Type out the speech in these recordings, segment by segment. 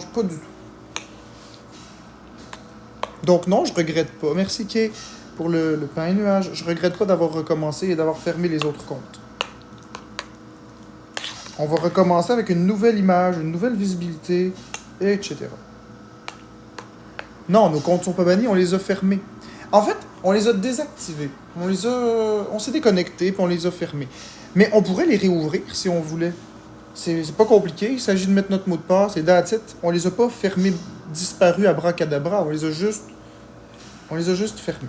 dérange pas du tout. Donc non, je regrette pas. Merci Kay pour le pain et nuage. Je regrette pas d'avoir recommencé et d'avoir fermé les autres comptes. On va recommencer avec une nouvelle image, une nouvelle visibilité, etc. Non, nos comptes sont pas bannis, on les a fermés. En fait, on les a désactivés. On s'est déconnecté puis on les a fermés. Mais on pourrait les réouvrir si on voulait. C'est pas compliqué, il s'agit de mettre notre mot de passe et that's it. On les a pas fermés, disparus à bracadabra, on les a juste fermés.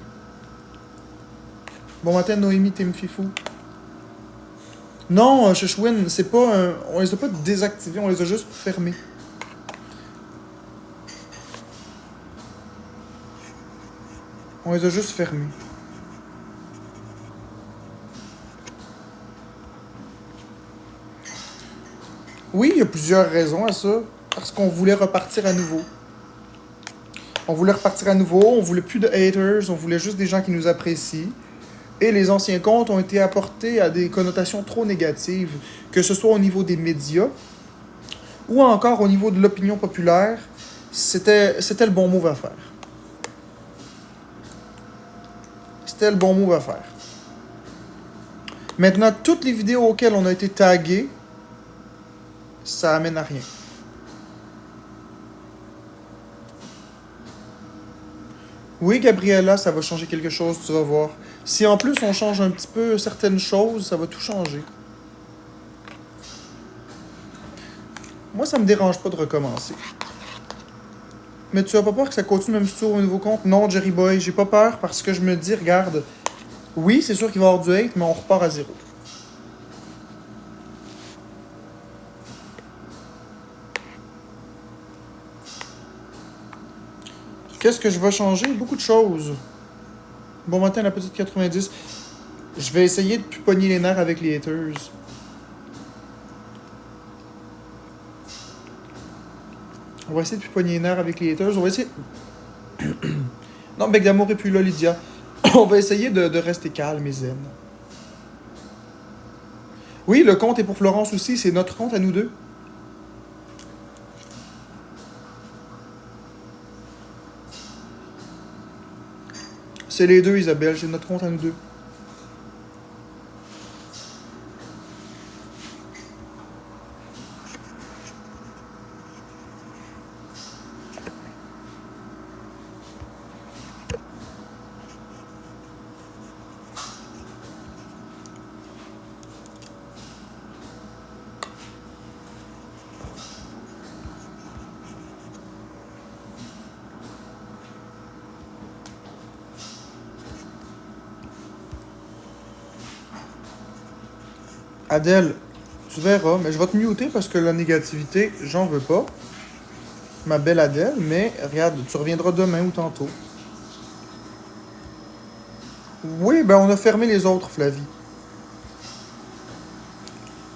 Bon matin, Noémie, Tim Fifou. Non, Shishwin, c'est pas on les a pas désactivés, on les a juste fermés. On les a juste fermés. Oui, il y a plusieurs raisons à ça. Parce qu'on voulait repartir à nouveau. On voulait plus de haters, on voulait juste des gens qui nous apprécient. Et les anciens comptes ont été apportés à des connotations trop négatives, que ce soit au niveau des médias ou encore au niveau de l'opinion populaire. C'était le bon move à faire. C'était le bon move à faire. Maintenant, toutes les vidéos auxquelles on a été tagués, ça amène à rien. Oui, Gabriella, ça va changer quelque chose, tu vas voir. Si en plus on change un petit peu certaines choses, ça va tout changer. Moi, ça me dérange pas de recommencer. Mais tu as pas peur que ça continue même si tu ouvres un nouveau compte? Non, Jerry Boy, j'ai pas peur parce que je me dis, regarde, oui, c'est sûr qu'il va y avoir du hate, mais on repart à zéro. Qu'est-ce que je vais changer? Beaucoup de choses. Bon matin, la petite 90. Je vais essayer de plus pogner les nerfs avec les haters. On va essayer de plus pogner les nerfs avec les haters. On va essayer... Non, Bec d'amour est plus là, Lydia. On va essayer de rester calme et zen. Oui, le compte est pour Florence aussi. C'est notre compte à nous deux. C'est les deux, Isabelle. C'est notre compte à nous deux. Adèle, tu verras, mais je vais te muter parce que la négativité, j'en veux pas. Ma belle Adèle, mais regarde, tu reviendras demain ou tantôt. Oui, ben on a fermé les autres, Flavie.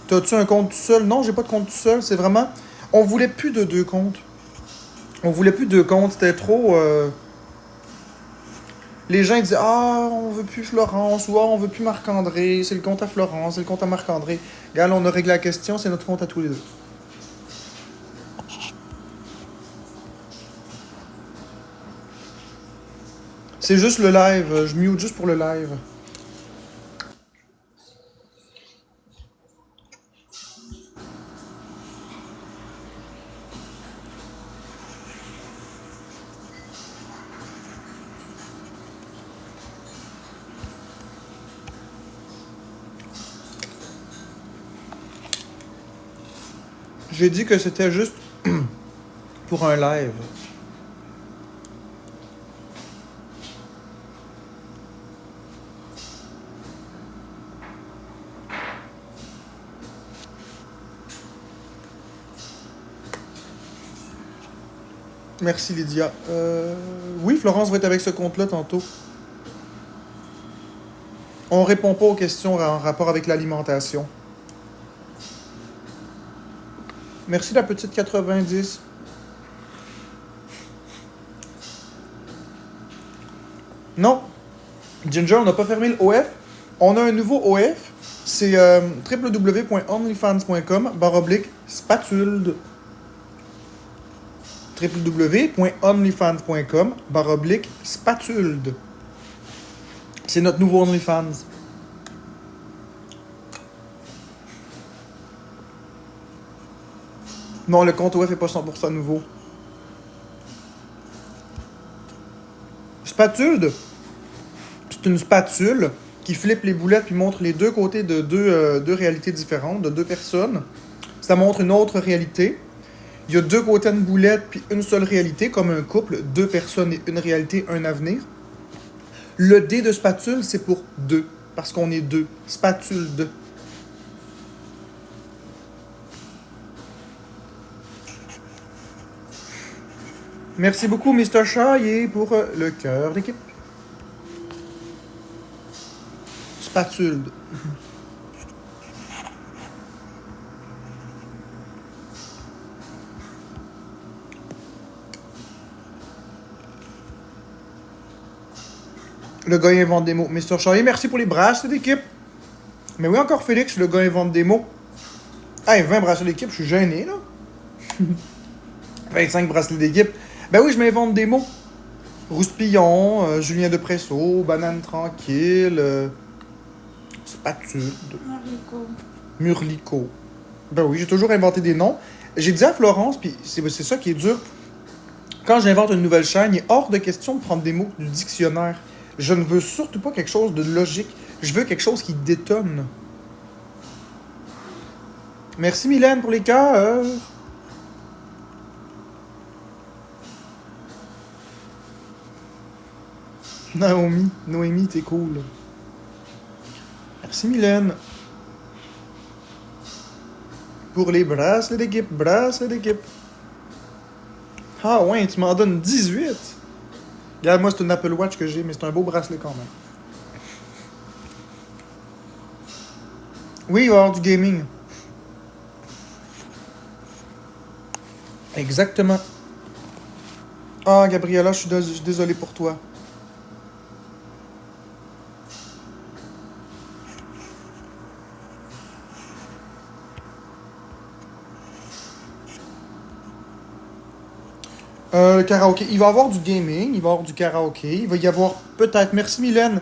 T'as-tu un compte tout seul? Non, j'ai pas de compte tout seul, c'est vraiment... On voulait plus de deux comptes. C'était trop... Les gens ils disaient ah on veut plus Florence ou ah on veut plus Marc-André, c'est le compte à Florence, c'est le compte à Marc-André. Regarde, on a réglé la question, c'est notre compte à tous les deux. C'est juste le live, je mute juste pour le live. J'ai dit que c'était juste pour un live. Merci Lydia. Oui, Florence va être avec ce compte-là tantôt. On répond pas aux questions en rapport avec l'alimentation. Merci la petite 90. Non, Ginger, on n'a pas fermé le OF. On a un nouveau OF. C'est www.onlyfans.com/spatule. www.onlyfans.com/spatulde. C'est notre nouveau OnlyFans. Non, le compte web est pas 100% nouveau. Spatulde, c'est une spatule qui flippe les boulettes puis montre les deux côtés de deux réalités différentes, de deux personnes. Ça montre une autre réalité. Il y a deux côtés d'une boulette puis une seule réalité, comme un couple, deux personnes et une réalité, un avenir. Le D de spatule, c'est pour deux, parce qu'on est deux. Spatulde. Merci beaucoup, Mr. Chaillé, pour le cœur d'équipe. Spatulde. Le gars invente des mots. Mr. Chaillé, merci pour les bracelets d'équipe. Mais oui, encore Félix, le gars invente des mots. Hey, 20 bracelets d'équipe, je suis gêné, là. 25 bracelets d'équipe. Ben oui, je m'invente des mots. Rouspillon, Julien de Presso, banane tranquille, spatule, Murlico. Ben oui, j'ai toujours inventé des noms. J'ai dit à Florence, puis c'est ça qui est dur. Quand j'invente une nouvelle chaîne, il est hors de question de prendre des mots du dictionnaire. Je ne veux surtout pas quelque chose de logique. Je veux quelque chose qui détonne. Merci Mylène pour les cœurs. Noémie, t'es cool. Merci Mylène. Pour les bracelets d'équipe, Ah ouais, tu m'en donnes 18. Regarde, moi c'est une Apple Watch que j'ai, mais c'est un beau bracelet quand même. Oui, il va y avoir du gaming. Exactement. Ah, Gabriella, je suis désolé pour toi. Le karaoké. Il va y avoir du gaming, il va y avoir du karaoké, il va y avoir peut-être, merci Mylène,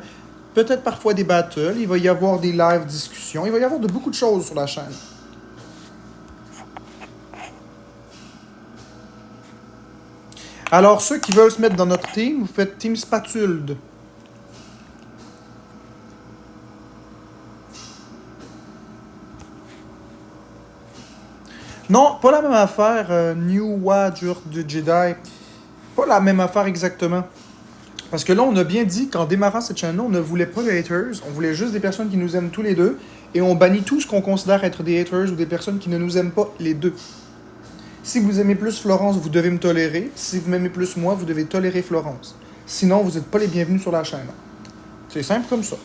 peut-être parfois des battles, il va y avoir des live discussions, il va y avoir beaucoup de choses sur la chaîne. Alors, ceux qui veulent se mettre dans notre team, vous faites Team Spatulde. Non, pas la même affaire, New Warrior de Jedi. Pas la même affaire exactement. Parce que là, on a bien dit qu'en démarrant cette chaîne-là, on ne voulait pas de haters, on voulait juste des personnes qui nous aiment tous les deux, et on bannit tout ce qu'on considère être des haters ou des personnes qui ne nous aiment pas les deux. Si vous aimez plus Florence, vous devez me tolérer. Si vous m'aimez plus moi, vous devez tolérer Florence. Sinon, vous n'êtes pas les bienvenus sur la chaîne. C'est simple comme ça.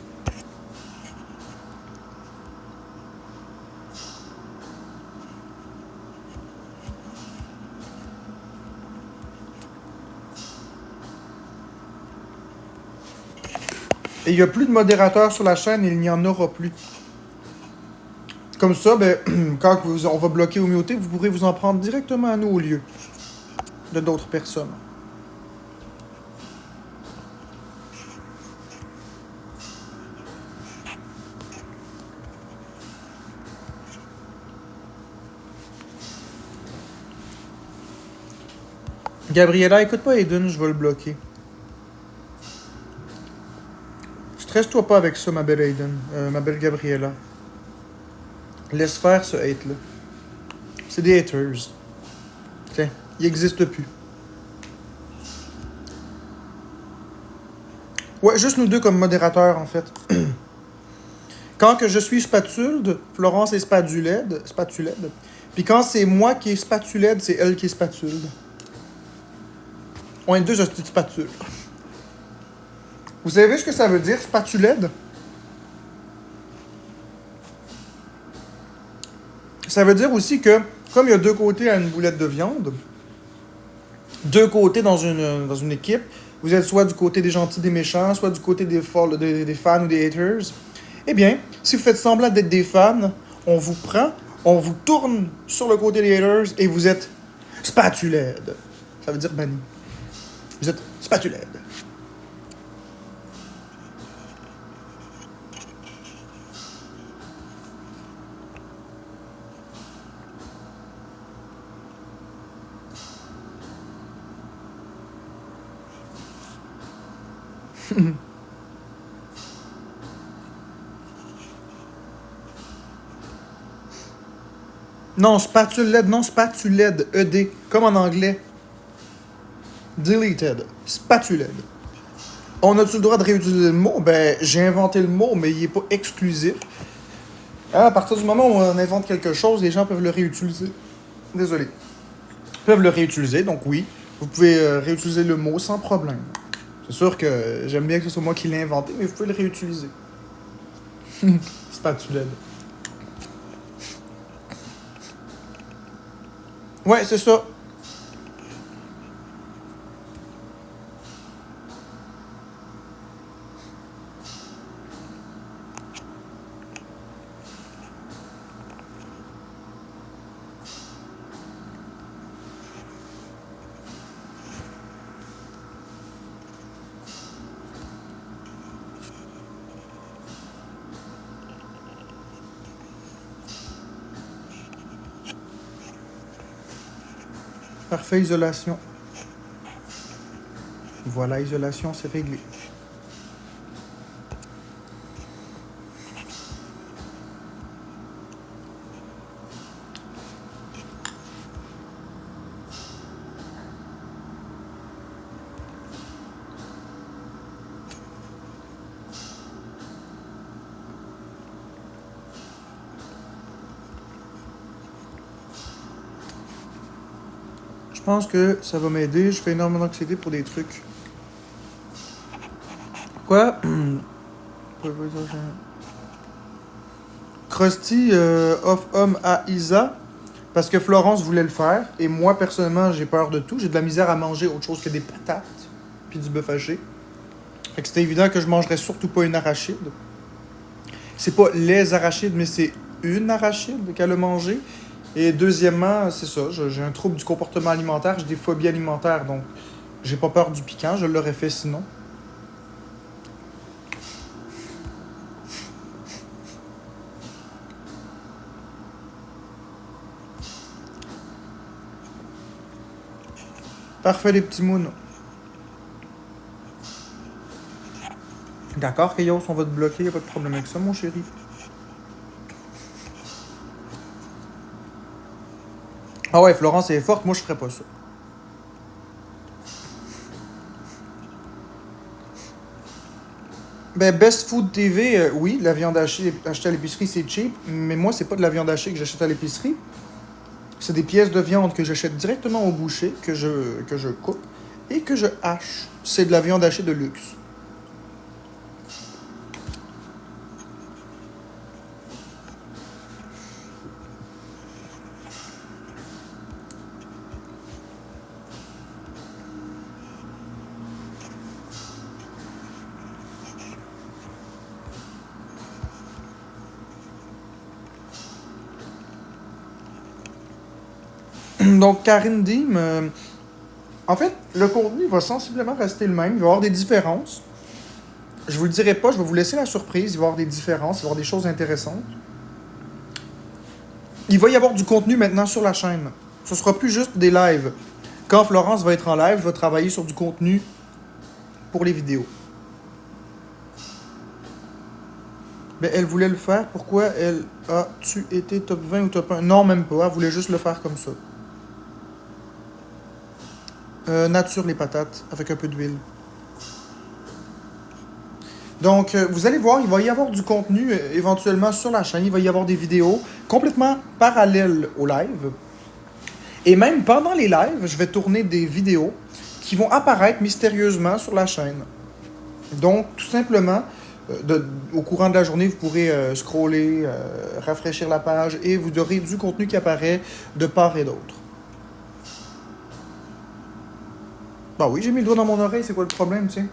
Et il n'y a plus de modérateurs sur la chaîne et il n'y en aura plus. Comme ça, ben, quand on va bloquer ou muter, vous pourrez vous en prendre directement à nous au lieu de d'autres personnes. Gabriella, écoute pas Aiden, je vais le bloquer. Stresse-toi pas avec ça, ma belle Aiden, ma belle Gabriella. Laisse faire ce hate-là. C'est des haters. Tiens, ils n'existent plus. Ouais, juste nous deux comme modérateurs, en fait. Quand que je suis spatulde, Florence est spatulède. Puis quand c'est moi qui est spatulède, c'est elle qui est spatulde. On est deux hosties de spatule. Vous savez ce que ça veut dire, spatulède? Ça veut dire aussi que, comme il y a deux côtés à une boulette de viande, deux côtés dans une équipe, vous êtes soit du côté des gentils, des méchants, soit du côté des fans ou des haters. Eh bien, si vous faites semblant d'être des fans, on vous prend, on vous tourne sur le côté des haters et vous êtes spatulède. Ça veut dire banni. Vous êtes spatuled. Non, spatuled, non, spatuled. ED, comme en anglais. Deleted. Spatuled. On a-tu le droit de réutiliser le mot? Ben, j'ai inventé le mot, mais il n'est pas exclusif. À partir du moment où on invente quelque chose, les gens peuvent le réutiliser. Désolé. Ils peuvent le réutiliser, donc oui, vous pouvez réutiliser le mot sans problème. C'est sûr que j'aime bien que ce soit moi qui l'ai inventé, mais vous pouvez le réutiliser. Spatuled. Ouais, c'est ça. Parfait, isolation. Voilà, isolation, c'est réglé. Je pense que ça va m'aider. Je fais énormément d'anxiété pour des trucs. Quoi? Krusty off-homme à Isa. Parce que Florence voulait le faire. Et moi, personnellement, j'ai peur de tout. J'ai de la misère à manger autre chose que des patates. Puis du bœuf haché. Fait que c'était évident que je mangerais surtout pas une arachide. C'est pas les arachides, mais c'est une arachide qu'elle a mangé. Et deuxièmement, c'est ça, j'ai un trouble du comportement alimentaire, j'ai des phobies alimentaires, donc j'ai pas peur du piquant, je l'aurais fait sinon. Parfait les petits moons. D'accord, Kayos, on va te bloquer, y'a pas de problème avec ça, mon chéri. Ah ouais, Florence est forte, moi je ferais pas ça. Ben, Best Food TV, oui, la viande hachée achetée à l'épicerie, c'est cheap, mais moi, c'est pas de la viande hachée que j'achète à l'épicerie. C'est des pièces de viande que j'achète directement au boucher, que je coupe et que je hache. C'est de la viande hachée de luxe. Donc, Karine Dim, en fait, le contenu va sensiblement rester le même. Il va y avoir des différences. Je vous le dirai pas, je vais vous laisser la surprise. Il va y avoir des différences, il va y avoir des choses intéressantes. Il va y avoir du contenu maintenant sur la chaîne. Ce sera plus juste des lives. Quand Florence va être en live, je vais travailler sur du contenu pour les vidéos. Mais elle voulait le faire. Pourquoi elle a-tu été top 20 ou top 1? Non, même pas. Elle voulait juste le faire comme ça. Nature les patates, avec un peu d'huile. Donc, vous allez voir, il va y avoir du contenu éventuellement sur la chaîne. Il va y avoir des vidéos complètement parallèles au live. Et même pendant les lives, je vais tourner des vidéos qui vont apparaître mystérieusement sur la chaîne. Donc, tout simplement, au courant de la journée, vous pourrez scroller, rafraîchir la page et vous aurez du contenu qui apparaît de part et d'autre. Bah oui, j'ai mis le doigt dans mon oreille, c'est quoi le problème, tu sais?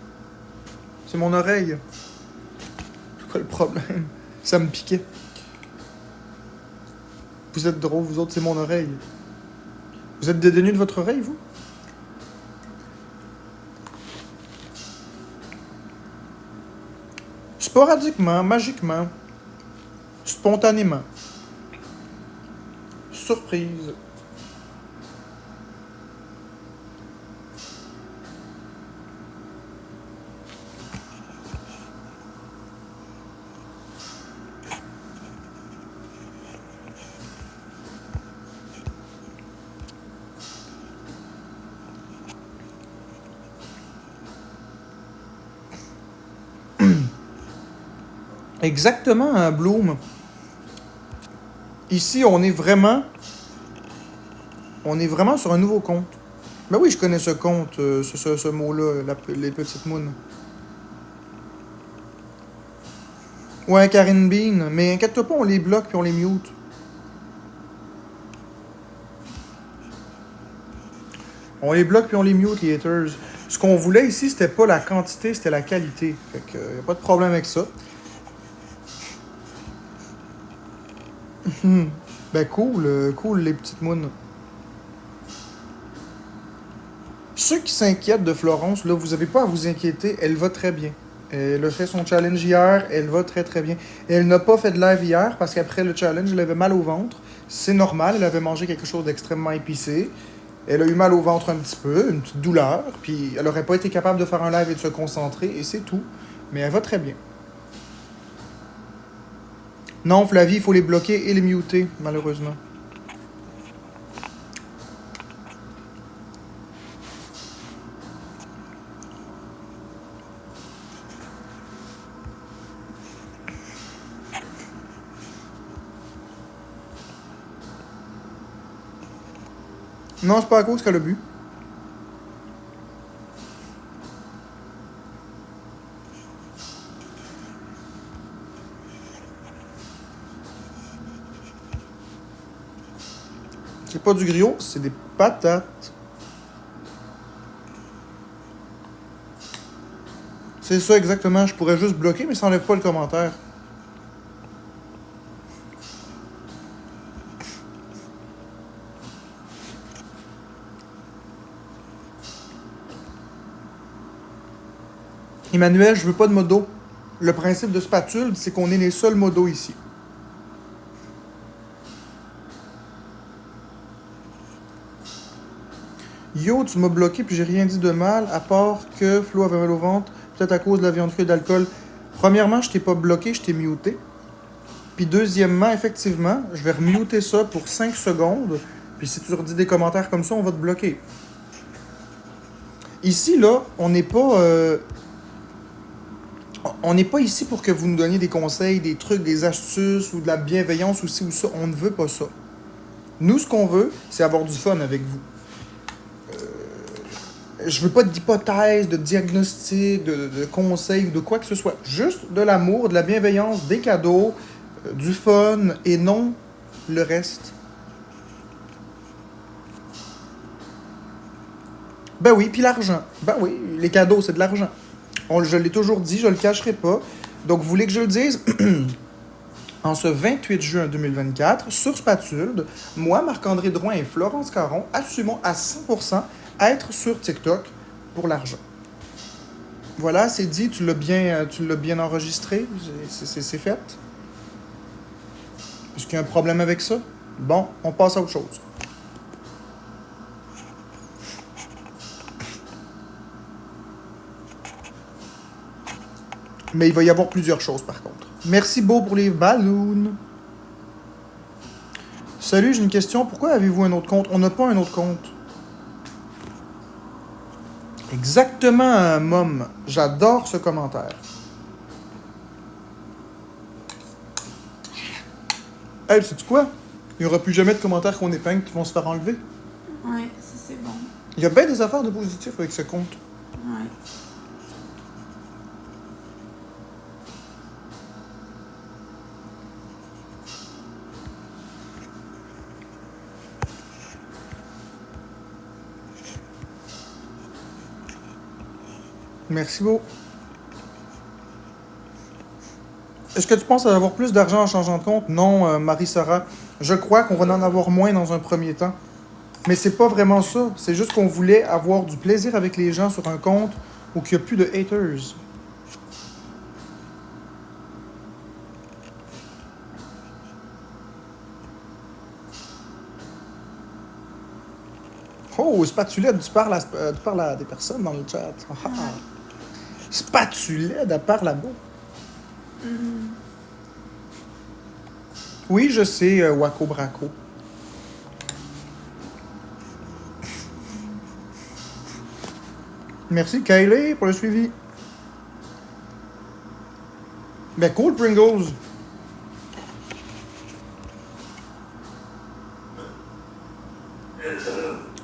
C'est mon oreille. C'est quoi le problème? Ça me piquait. Vous êtes drôle, vous autres, c'est mon oreille. Vous êtes dédaigneux de votre oreille, vous? Sporadiquement, magiquement, spontanément. Surprise. Exactement, Bloom. Ici, on est vraiment sur un nouveau compte. Ben oui, je connais ce compte, ce mot-là, les petites mounes. Ouais, Karine Bean, mais inquiète-toi pas, on les bloque puis on les mute. On les bloque puis on les mute, les haters. Ce qu'on voulait ici, c'était pas la quantité, c'était la qualité. Fait que, y a pas de problème avec ça. Ben cool les petites mounes. Ceux qui s'inquiètent de Florence, là, vous n'avez pas à vous inquiéter, elle va très bien. Elle a fait son challenge hier, elle va très très bien. Elle n'a pas fait de live hier parce qu'après le challenge, elle avait mal au ventre. C'est normal, elle avait mangé quelque chose d'extrêmement épicé. Elle a eu mal au ventre un petit peu, une petite douleur, puis elle n'aurait pas été capable de faire un live et de se concentrer, et c'est tout. Mais elle va très bien. Non, Flavie, il faut les bloquer et les muter, malheureusement. Non, c'est pas à cause qu'elle a bu. C'est pas du griot, c'est des patates. C'est ça exactement, je pourrais juste bloquer, mais ça enlève pas le commentaire. Emmanuel, je veux pas de modo. Le principe de spatule, c'est qu'on est les seuls modos ici. Yo, tu m'as bloqué puis j'ai rien dit de mal, à part que Flo avait mal au ventre, peut-être à cause de la viande crue et d'alcool. Premièrement, je t'ai pas bloqué, je t'ai muté. Puis deuxièmement, effectivement, je vais remuter ça pour 5 secondes. Puis si tu redis des commentaires comme ça, on va te bloquer. Ici, là, on n'est pas ici pour que vous nous donniez des conseils, des trucs, des astuces ou de la bienveillance ou ci ou ça. On ne veut pas ça. Nous, ce qu'on veut, c'est avoir du fun avec vous. Je veux pas d'hypothèse, de diagnostic, de conseils ou de quoi que ce soit. Juste de l'amour, de la bienveillance, des cadeaux, du fun et non le reste. Ben oui, puis l'argent. Ben oui, les cadeaux, c'est de l'argent. Je l'ai toujours dit, je le cacherai pas. Donc, vous voulez que je le dise? En ce 28 juin 2024, sur Spatule, moi, Marc-André Drouin et Florence Caron assumons à 100% être sur TikTok pour l'argent. Voilà, c'est dit, tu l'as bien enregistré, c'est fait. Est-ce qu'il y a un problème avec ça? Bon, on passe à autre chose. Mais il va y avoir plusieurs choses par contre. Merci Beau pour les ballons. Salut, j'ai une question. Pourquoi avez-vous un autre compte? On n'a pas un autre compte. Exactement, Mom. J'adore ce commentaire. Hey, sais-tu quoi? Il n'y aura plus jamais de commentaires qu'on épingle qui vont se faire enlever. Ouais, ça c'est bon. Il y a bien des affaires de positif avec ce compte. Ouais. Merci Beau. Est-ce que tu penses avoir plus d'argent en changeant de compte? Non, Marie-Sara. Je crois qu'on va en avoir moins dans un premier temps. Mais c'est pas vraiment ça. C'est juste qu'on voulait avoir du plaisir avec les gens sur un compte où il n'y a plus de haters. Oh, Spatulette, tu parles à des personnes dans le chat. Ah, ah. Spatulette, elle parle à moi. Oui, je sais, Wako Braco. Merci, Kylie, pour le suivi. Ben, cool, Pringles.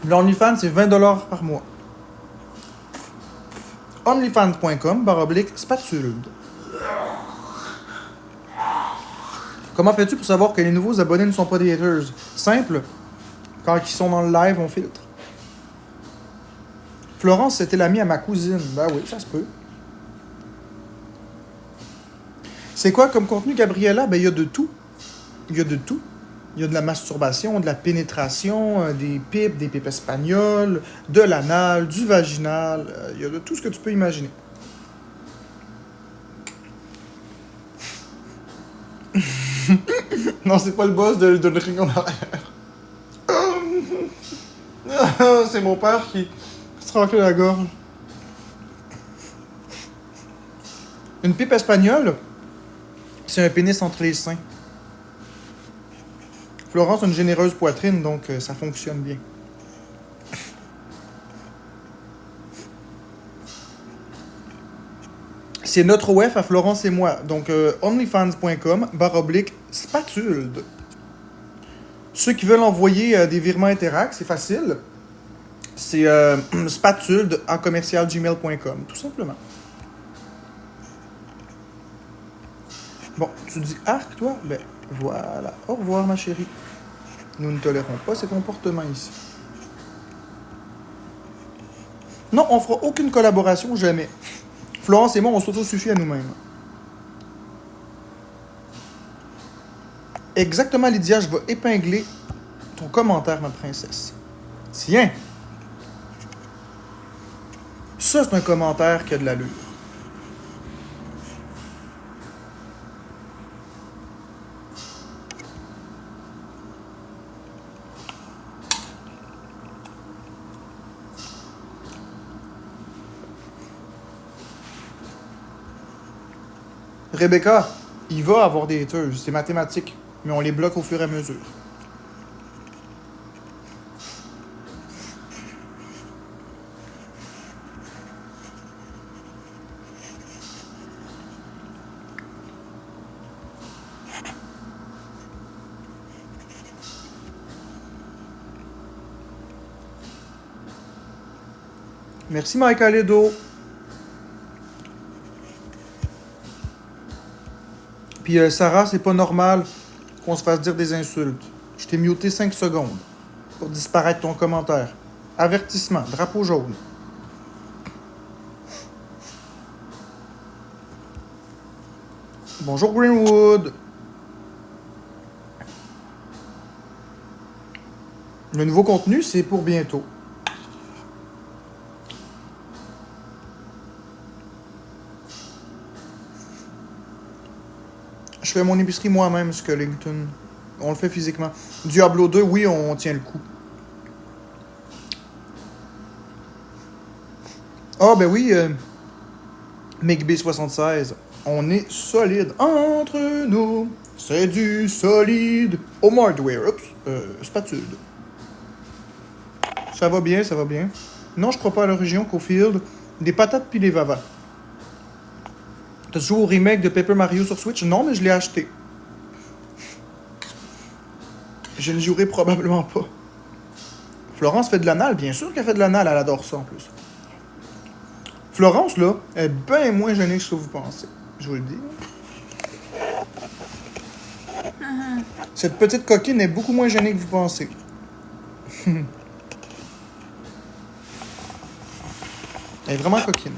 L'OnlyFans, c'est 20$ par mois. onlyfans.com/spatule. Comment fais-tu pour savoir que les nouveaux abonnés ne sont pas des haters? Simple. Quand ils sont dans le live, on filtre. Florence, c'était l'amie à ma cousine. Ben oui, ça se peut. C'est quoi comme contenu, Gabriella? Ben, il y a de tout. Il y a de tout. Il y a de la masturbation, de la pénétration, des pipes espagnoles, de l'anal, du vaginal. Il y a de tout ce que tu peux imaginer. Non, c'est pas le boss de le ring en arrière. C'est mon père qui se racle la gorge. Une pipe espagnole, c'est un pénis entre les seins. Florence a une généreuse poitrine, donc ça fonctionne bien. C'est notre OF à Florence et moi. Donc, onlyfans.com/spatule. Ceux qui veulent envoyer des virements Interac, c'est facile. C'est spatule@gmail.com, tout simplement. Bon, tu dis arc, toi? Ben, voilà. Au revoir, ma chérie. Nous ne tolérons pas ces comportements ici. Non, on fera aucune collaboration, jamais. Florence et moi, on s'auto-suffit à nous-mêmes. Exactement, Lydia, je vais épingler ton commentaire, ma princesse. Tiens! Ça, c'est un commentaire qui a de l'allure. Rebecca, il va avoir des haters, c'est mathématique, mais on les bloque au fur et à mesure. Merci, Michael Edo. Puis Sarah, c'est pas normal qu'on se fasse dire des insultes. Je t'ai muté 5 secondes pour disparaître ton commentaire. Avertissement, drapeau jaune. Bonjour Greenwood. Le nouveau contenu, c'est pour bientôt. Je fais mon épicerie moi-même, Skullington. On le fait physiquement. Diablo 2, oui, on tient le coup. Ah, ben oui, McB76. On est solide entre nous. C'est du solide. Home Hardware. Oups, spatule. Ça va bien, ça va bien. Non, je crois pas à la région Cofield. Des patates pis des vavas. T'as joué au remake de Paper Mario sur Switch? Non, mais je l'ai acheté. Je ne jouerai probablement pas. Florence fait de l'anal, bien sûr qu'elle fait de l'anal, elle adore ça en plus. Florence, là, est bien moins gênée que ce que vous pensez. Je vous le dis. Cette petite coquine est beaucoup moins gênée que vous pensez. Elle est vraiment coquine.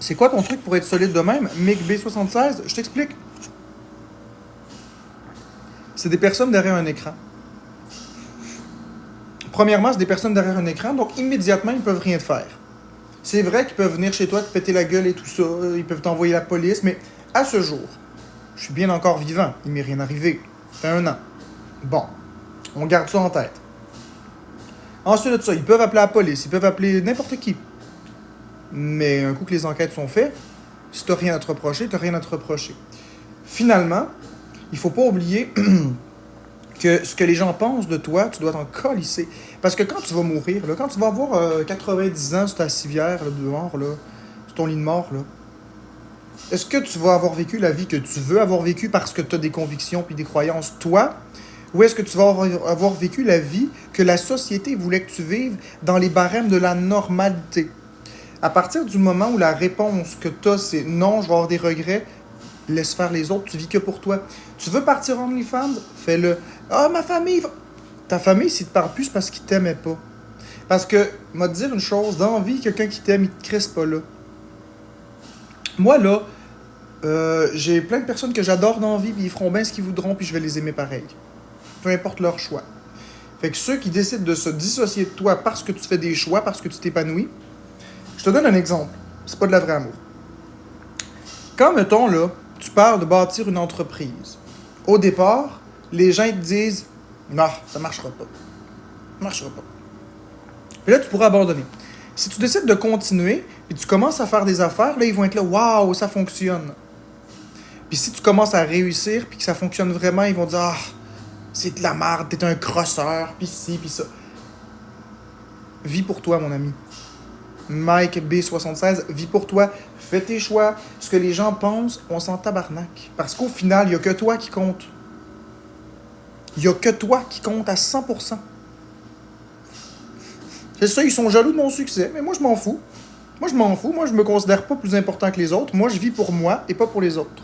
C'est quoi ton truc pour être solide de même? McB76, je t'explique. C'est des personnes derrière un écran. Premièrement, c'est des personnes derrière un écran, donc immédiatement, ils peuvent rien te faire. C'est vrai qu'ils peuvent venir chez toi, te péter la gueule et tout ça, ils peuvent t'envoyer la police, mais à ce jour, je suis bien encore vivant, il m'est rien arrivé. Ça fait 1 an. Bon. On garde ça en tête. Ensuite de ça, ils peuvent appeler la police, ils peuvent appeler n'importe qui. Mais un coup que les enquêtes sont faites, si t'as rien à te reprocher, t'as rien à te reprocher. Finalement, il faut pas oublier que ce que les gens pensent de toi, tu dois t'en colisser. Parce que quand tu vas mourir, là, quand tu vas avoir 90 ans sur ta civière, là, dehors, là, sur ton lit de mort, là, est-ce que tu vas avoir vécu la vie que tu veux avoir vécue parce que tu as des convictions puis des croyances, toi? Ou est-ce que tu vas avoir vécu la vie que la société voulait que tu vives dans les barèmes de la normalité? À partir du moment où la réponse que tu as, c'est non, je vais avoir des regrets, laisse faire les autres, tu vis que pour toi. Tu veux partir en OnlyFans? Fais-le. Ah, ma famille! Ta famille, s'ils te parlent plus, c'est parce qu'ils t'aimaient pas. Parce que, m'a te dire une chose, dans la vie, quelqu'un qui t'aime, il te crisse pas là. Moi, là, j'ai plein de personnes que j'adore dans la vie, puis ils feront bien ce qu'ils voudront, puis je vais les aimer pareil. Peu importe leur choix. Fait que ceux qui décident de se dissocier de toi parce que tu fais des choix, parce que tu t'épanouis, je te donne un exemple. C'est pas de la vraie amour. Quand, mettons, là, tu parles de bâtir une entreprise, au départ, les gens te disent « Non, ça marchera pas. Ça marchera pas. » Puis là, tu pourras abandonner. Si tu décides de continuer, puis tu commences à faire des affaires, là, ils vont être là « Waouh, ça fonctionne. » Puis si tu commences à réussir, puis que ça fonctionne vraiment, ils vont dire « Ah, c'est de la merde, t'es un crosseur, puis ci, puis ça. » Vis pour toi, mon ami. Mike B76, vis pour toi, fais tes choix. Ce que les gens pensent, on s'en tabarnak. Parce qu'au final, il n'y a que toi qui compte. Il n'y a que toi qui compte à 100%. C'est ça, ils sont jaloux de mon succès, mais moi, je m'en fous. Moi, je m'en fous. Moi, je me considère pas plus important que les autres. Moi, je vis pour moi et pas pour les autres.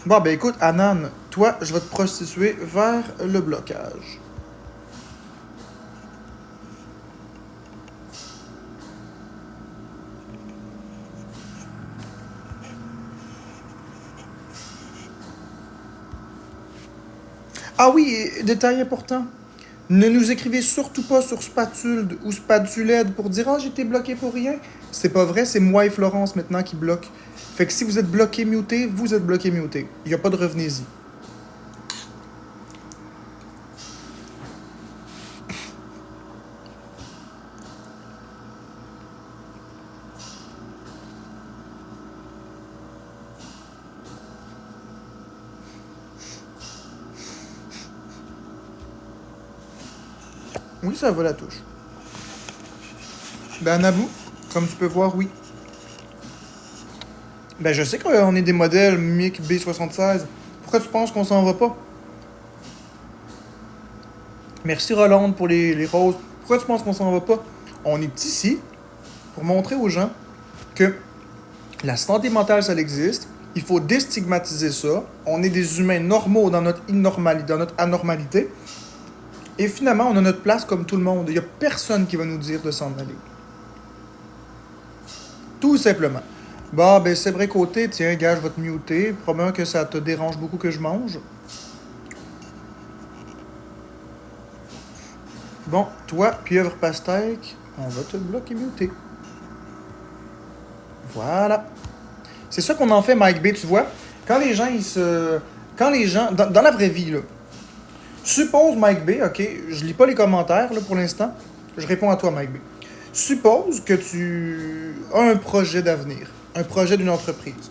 Bon, ben écoute, Anan, toi, je vais te prostituer vers le blocage. Ah oui, et détail important. Ne nous écrivez surtout pas sur Spatule ou Spatuled pour dire « Ah, j'ai été bloqué pour rien ». C'est pas vrai, c'est moi et Florence maintenant qui bloquent. Fait que si vous êtes bloqué muté, vous êtes bloqué muté. Il n'y a pas de revenez-y. Oui, ça va la touche. Ben, Naboo, comme tu peux voir, oui. Ben, je sais qu'on est des modèles MiG B76. Pourquoi tu penses qu'on s'en va pas? Merci Roland pour les roses. Pourquoi tu penses qu'on s'en va pas? On est ici pour montrer aux gens que la santé mentale, ça existe. Il faut déstigmatiser ça. On est des humains normaux dans notre anormalité. Et finalement, on a notre place comme tout le monde. Il n'y a personne qui va nous dire de s'en aller. Tout simplement. Bah, ben, c'est vrai côté, tiens, gars, je vais te muter. Probablement que ça te dérange beaucoup que je mange. Bon, toi, pieuvre pastèque, on va te bloquer muter. Voilà. C'est ça qu'on en fait, Mike B, tu vois. Quand les gens, Quand les gens... Dans la vraie vie, là. Suppose, Mike B, ok, je lis pas les commentaires, là, pour l'instant. Je réponds à toi, Mike B. Suppose que tu as un projet d'avenir, un projet d'une entreprise.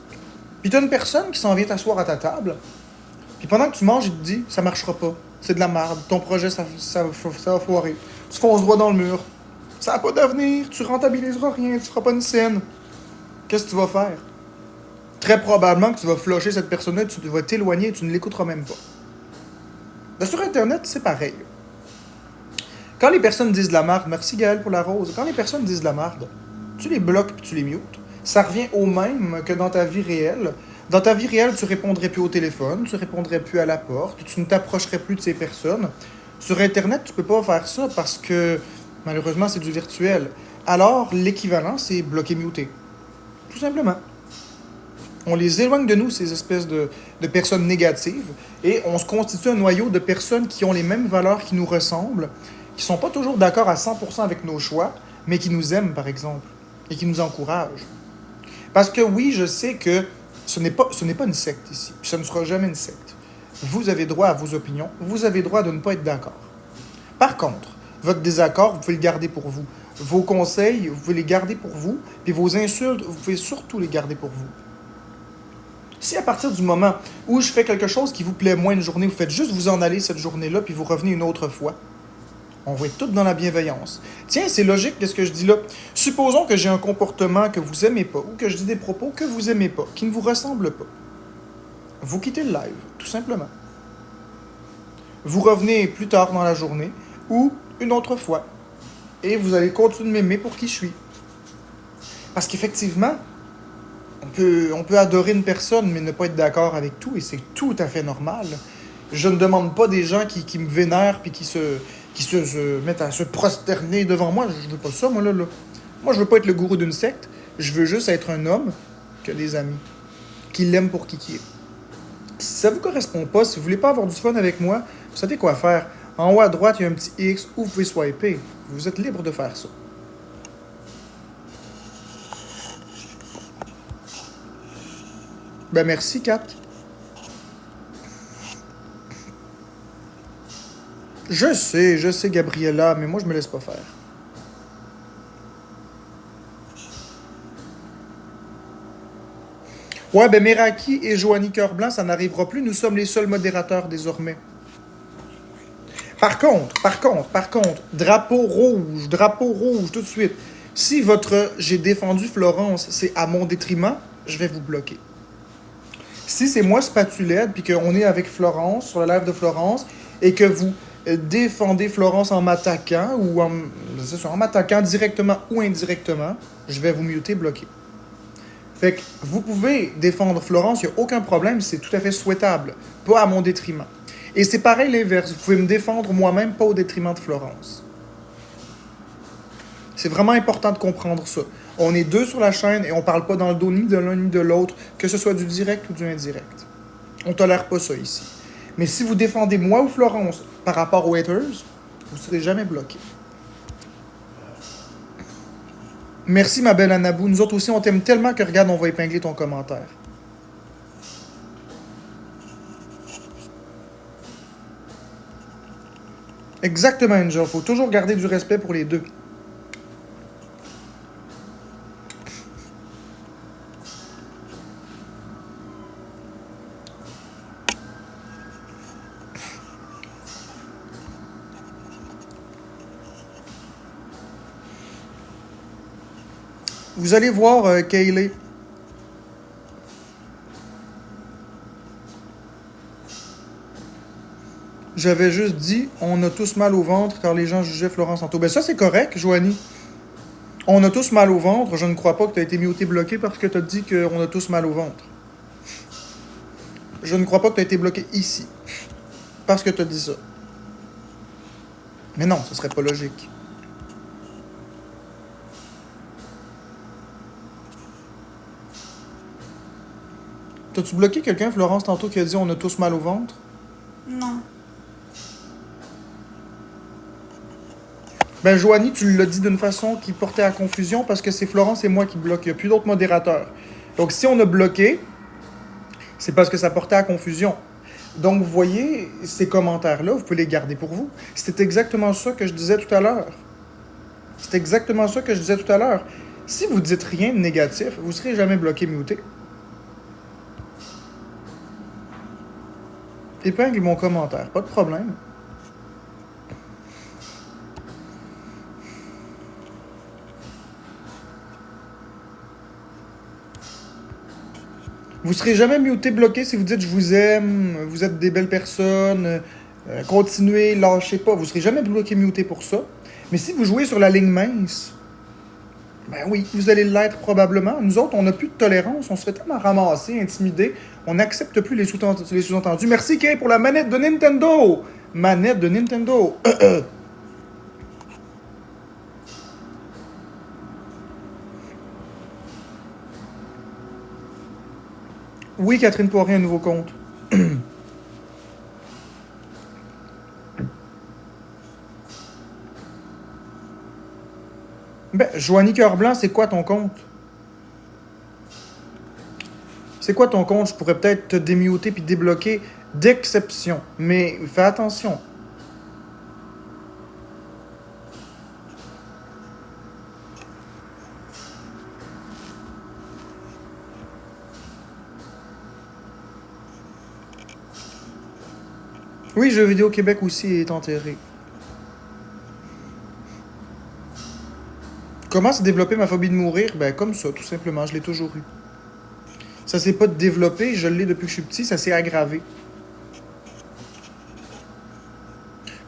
Puis tu as une personne qui s'en vient t'asseoir à ta table, puis pendant que tu manges, il te dit « ça marchera pas, c'est de la merde, ton projet, ça va foirer. Tu fonces droit dans le mur. Ça n'a pas d'avenir, tu rentabiliseras rien, tu feras pas une scène. » Qu'est-ce que tu vas faire? Très probablement que tu vas flusher cette personne-là, tu vas t'éloigner et tu ne l'écouteras même pas. Ben, sur Internet, c'est pareil. Quand les personnes disent de la merde, merci Gaël pour la rose, quand les personnes disent de la merde, tu les bloques puis tu les mutes. Ça revient au même que dans ta vie réelle. Dans ta vie réelle, tu répondrais plus au téléphone, tu répondrais plus à la porte, tu ne t'approcherais plus de ces personnes. Sur Internet, tu peux pas faire ça parce que, malheureusement, c'est du virtuel. Alors, l'équivalent, c'est bloquer, muter. Tout simplement. On les éloigne de nous, ces espèces de personnes négatives, et on se constitue un noyau de personnes qui ont les mêmes valeurs qui nous ressemblent, qui sont pas toujours d'accord à 100% avec nos choix, mais qui nous aiment, par exemple, et qui nous encouragent. Parce que oui, je sais que ce n'est pas une secte ici, puis ça ne sera jamais une secte. Vous avez droit à vos opinions. Vous avez droit de ne pas être d'accord. Par contre, votre désaccord, vous pouvez le garder pour vous. Vos conseils, vous pouvez les garder pour vous. Puis vos insultes, vous pouvez surtout les garder pour vous. Si à partir du moment où je fais quelque chose qui vous plaît moins une journée, vous faites juste vous en aller cette journée-là, puis vous revenez une autre fois, on va être tous dans la bienveillance. Tiens, c'est logique, qu'est-ce que je dis là? Supposons que j'ai un comportement que vous aimez pas, ou que je dis des propos que vous aimez pas, qui ne vous ressemblent pas. Vous quittez le live, tout simplement. Vous revenez plus tard dans la journée, ou une autre fois, et vous allez continuer de m'aimer pour qui je suis. Parce qu'effectivement, on peut adorer une personne, mais ne pas être d'accord avec tout, et c'est tout à fait normal. Je ne demande pas des gens qui me vénèrent puis qui se mettent à se prosterner devant moi. Je veux pas ça, moi, là. Moi, je veux pas être le gourou d'une secte. Je veux juste être un homme qui a des amis, qui l'aiment pour qui est. Si ça vous correspond pas, si vous voulez pas avoir du fun avec moi, vous savez quoi faire. En haut à droite, il y a un petit X où vous pouvez swiper. Vous êtes libre de faire ça. Ben merci, Kat. Je sais, Gabriella, mais moi, je me laisse pas faire. Ouais, ben Meraki et Joanie Cœur-Blanc, ça n'arrivera plus. Nous sommes les seuls modérateurs désormais. Par contre, drapeau rouge, tout de suite. Si votre j'ai défendu Florence, c'est à mon détriment, je vais vous bloquer. Si c'est moi Spatulette, puis qu'on est avec Florence, sur le live de Florence, et que vous défendez Florence en m'attaquant, ou en m'attaquant directement ou indirectement, je vais vous muter, bloquer. Fait que vous pouvez défendre Florence, il n'y a aucun problème, c'est tout à fait souhaitable, pas à mon détriment. Et c'est pareil l'inverse, vous pouvez me défendre moi-même, pas au détriment de Florence. C'est vraiment important de comprendre ça. On est deux sur la chaîne et on parle pas dans le dos ni de l'un ni de l'autre, que ce soit du direct ou du indirect. On tolère pas ça ici. Mais si vous défendez moi ou Florence par rapport aux haters, vous serez jamais bloqué. Merci ma belle Anabou. Nous autres aussi, on t'aime tellement que regarde, on va épingler ton commentaire. Exactement, Angel. Faut toujours garder du respect pour les deux. Vous allez voir Kayleigh. J'avais juste dit, on a tous mal au ventre car les gens jugeaient Florence tantôt. Ben ça, c'est correct, Joanie. On a tous mal au ventre. Je ne crois pas que tu as été muté bloqué parce que tu as dit qu'on a tous mal au ventre. Je ne crois pas que tu as été bloqué ici. Parce que tu as dit ça. Mais non, ce serait pas logique. T'as-tu bloqué quelqu'un, Florence, tantôt, qui a dit on a tous mal au ventre? Non. Ben, Joanie, tu l'as dit d'une façon qui portait à confusion parce que c'est Florence et moi qui bloquent. Il n'y a plus d'autres modérateurs. Donc, si on a bloqué, c'est parce que ça portait à confusion. Donc, vous voyez, ces commentaires-là, vous pouvez les garder pour vous. C'était exactement ça que je disais tout à l'heure. C'est exactement ça que je disais tout à l'heure. Si vous dites rien de négatif, vous ne serez jamais bloqué, muté. Épingle mon commentaire, pas de problème. Vous serez jamais muté, bloqué si vous dites je vous aime, vous êtes des belles personnes, continuez, lâchez pas. Vous serez jamais bloqué, muté pour ça. Mais si vous jouez sur la ligne mince, ben oui, vous allez l'être probablement. Nous autres, on n'a plus de tolérance, on se fait tellement ramasser, intimider, on n'accepte plus les sous-entendus. Merci Kay pour la manette de Nintendo! Manette de Nintendo! Oui, Catherine Poirier, un nouveau compte. Ben, Joanie Cœur-Blanc, c'est quoi ton compte? C'est quoi ton compte? Je pourrais peut-être te démuter puis débloquer d'exception. Mais fais attention. Oui, Jeux vidéo Québec aussi est enterré. Comment s'est développée ma phobie de mourir? Ben, comme ça, tout simplement. Je l'ai toujours eu. Ça s'est pas développé, je l'ai depuis que je suis petit, ça s'est aggravé.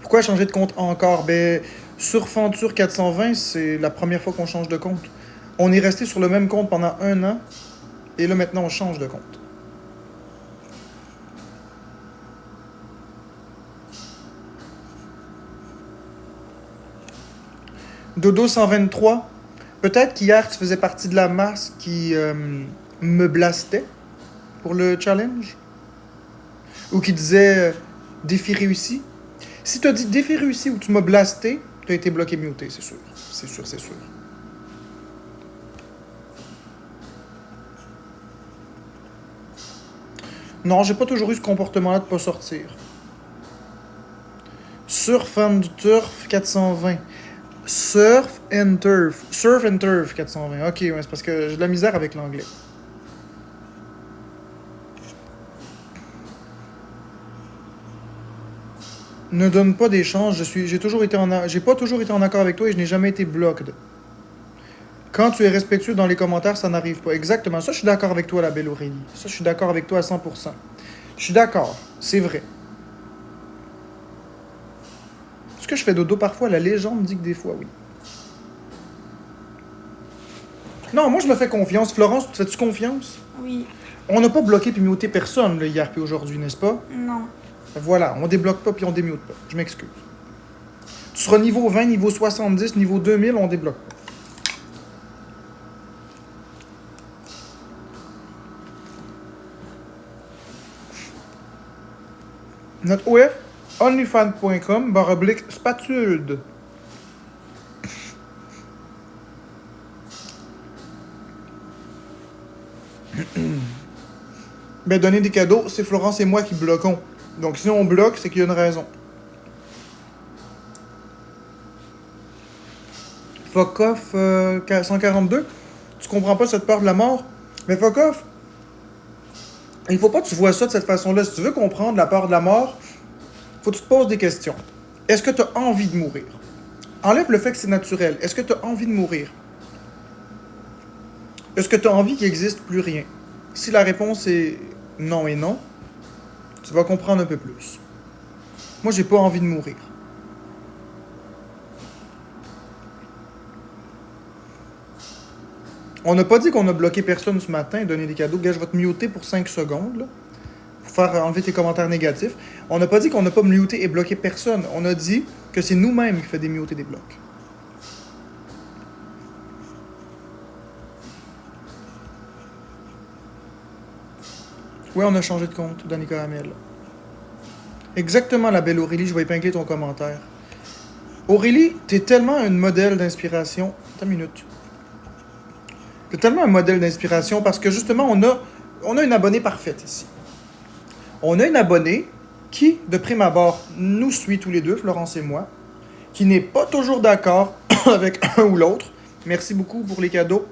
Pourquoi changer de compte encore? Ben, sur Fanture 420, c'est la première fois qu'on change de compte. On est resté sur le même compte pendant 1 an, et là, maintenant, on change de compte. Dodo 123, peut-être qu'hier, tu faisais partie de la masse qui me blastait pour le challenge. Ou qui disait défi réussi. Si tu as dit défi réussi ou tu m'as blasté, tu as été bloqué muté, c'est sûr. C'est sûr, c'est sûr. Non, j'ai pas toujours eu ce comportement-là de pas sortir. Surf and Turf 420. Surf and Turf. Surf and Turf 420. Ok, ouais, c'est parce que j'ai de la misère avec l'anglais. Ne donne pas d'échange. J'ai pas toujours été en accord avec toi et je n'ai jamais été bloqué. Quand tu es respectueux dans les commentaires, ça n'arrive pas. Exactement. Ça, je suis d'accord avec toi, la belle Aurélie. Ça, je suis d'accord avec toi à 100%. Je suis d'accord. C'est vrai. Est-ce que je fais dodo parfois? La légende dit que des fois, oui. Non, moi, je me fais confiance. Florence, tu te fais-tu confiance? Oui. On n'a pas bloqué puis muté personne, là, hier puis aujourd'hui, n'est-ce pas? Non. Voilà, on débloque pas puis on démute pas. Je m'excuse. Tu seras niveau 20, niveau 70, niveau 2000, on débloque pas. Notre OF, onlyfan.com/spatule. Ben, donner des cadeaux, c'est Florence et moi qui bloquons. Donc, si on bloque, c'est qu'il y a une raison. Fuck off 142, tu comprends pas cette peur de la mort? Mais fuck off, il faut pas que tu vois ça de cette façon-là. Si tu veux comprendre la peur de la mort, faut que tu te poses des questions. Est-ce que tu as envie de mourir? Enlève le fait que c'est naturel. Est-ce que tu as envie de mourir? Est-ce que tu as envie qu'il n'existe plus rien? Si la réponse est non et non, tu vas comprendre un peu plus. Moi, j'ai pas envie de mourir. On n'a pas dit qu'on a bloqué personne ce matin et donné des cadeaux. Gars, je vais te muter pour 5 secondes, là, pour faire enlever tes commentaires négatifs. On n'a pas dit qu'on n'a pas muté et bloqué personne. On a dit que c'est nous-mêmes qui fait des mutes et des blocs. Oui, on a changé de compte, Danny Caramel. Exactement, la belle Aurélie, je vais épingler ton commentaire. Aurélie, t'es tellement un modèle d'inspiration. Attends une minute. T'es tellement un modèle d'inspiration parce que justement, on a une abonnée parfaite ici. On a une abonnée qui, de prime abord, nous suit tous les deux, Florence et moi, qui n'est pas toujours d'accord avec un ou l'autre. Merci beaucoup pour les cadeaux.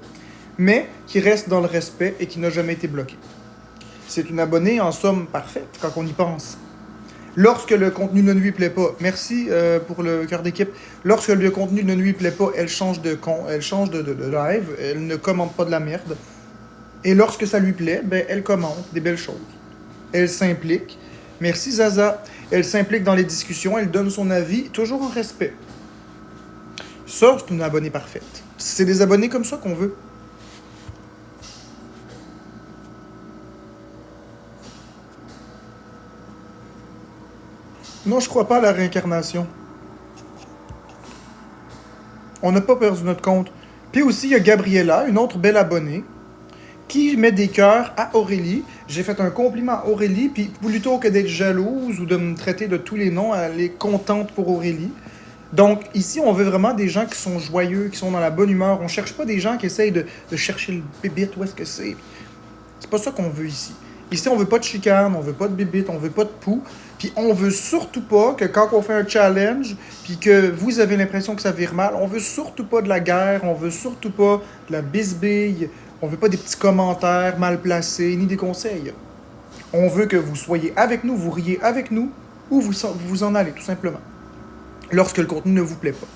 Mais qui reste dans le respect et qui n'a jamais été bloquée. C'est une abonnée en somme parfaite quand on y pense. Lorsque le contenu ne lui plaît pas, merci pour le cœur d'équipe. Lorsque le contenu ne lui plaît pas, elle change de live, elle ne commente pas de la merde. Et lorsque ça lui plaît, ben elle commente des belles choses. Elle s'implique. Merci Zaza. Elle s'implique dans les discussions, elle donne son avis, toujours en respect. Ça, c'est une abonnée parfaite. C'est des abonnés comme ça qu'on veut. Non, je crois pas à la réincarnation. On n'a pas perdu notre compte. Puis aussi, il y a Gabriella, une autre belle abonnée, qui met des cœurs à Aurélie. J'ai fait un compliment à Aurélie, puis plutôt que d'être jalouse ou de me traiter de tous les noms, elle est contente pour Aurélie. Donc, ici, on veut vraiment des gens qui sont joyeux, qui sont dans la bonne humeur. On cherche pas des gens qui essayent de chercher le bébé, où est-ce que c'est. C'est pas ça qu'on veut ici. Ici, on veut pas de chicane, on veut pas de bibite, on veut pas de poux. Puis on veut surtout pas que quand on fait un challenge, puis que vous avez l'impression que ça vire mal, on veut surtout pas de la guerre, on veut surtout pas de la bisbille, on veut pas des petits commentaires mal placés, ni des conseils. On veut que vous soyez avec nous, vous riez avec nous, ou vous en allez, tout simplement. Lorsque le contenu ne vous plaît pas.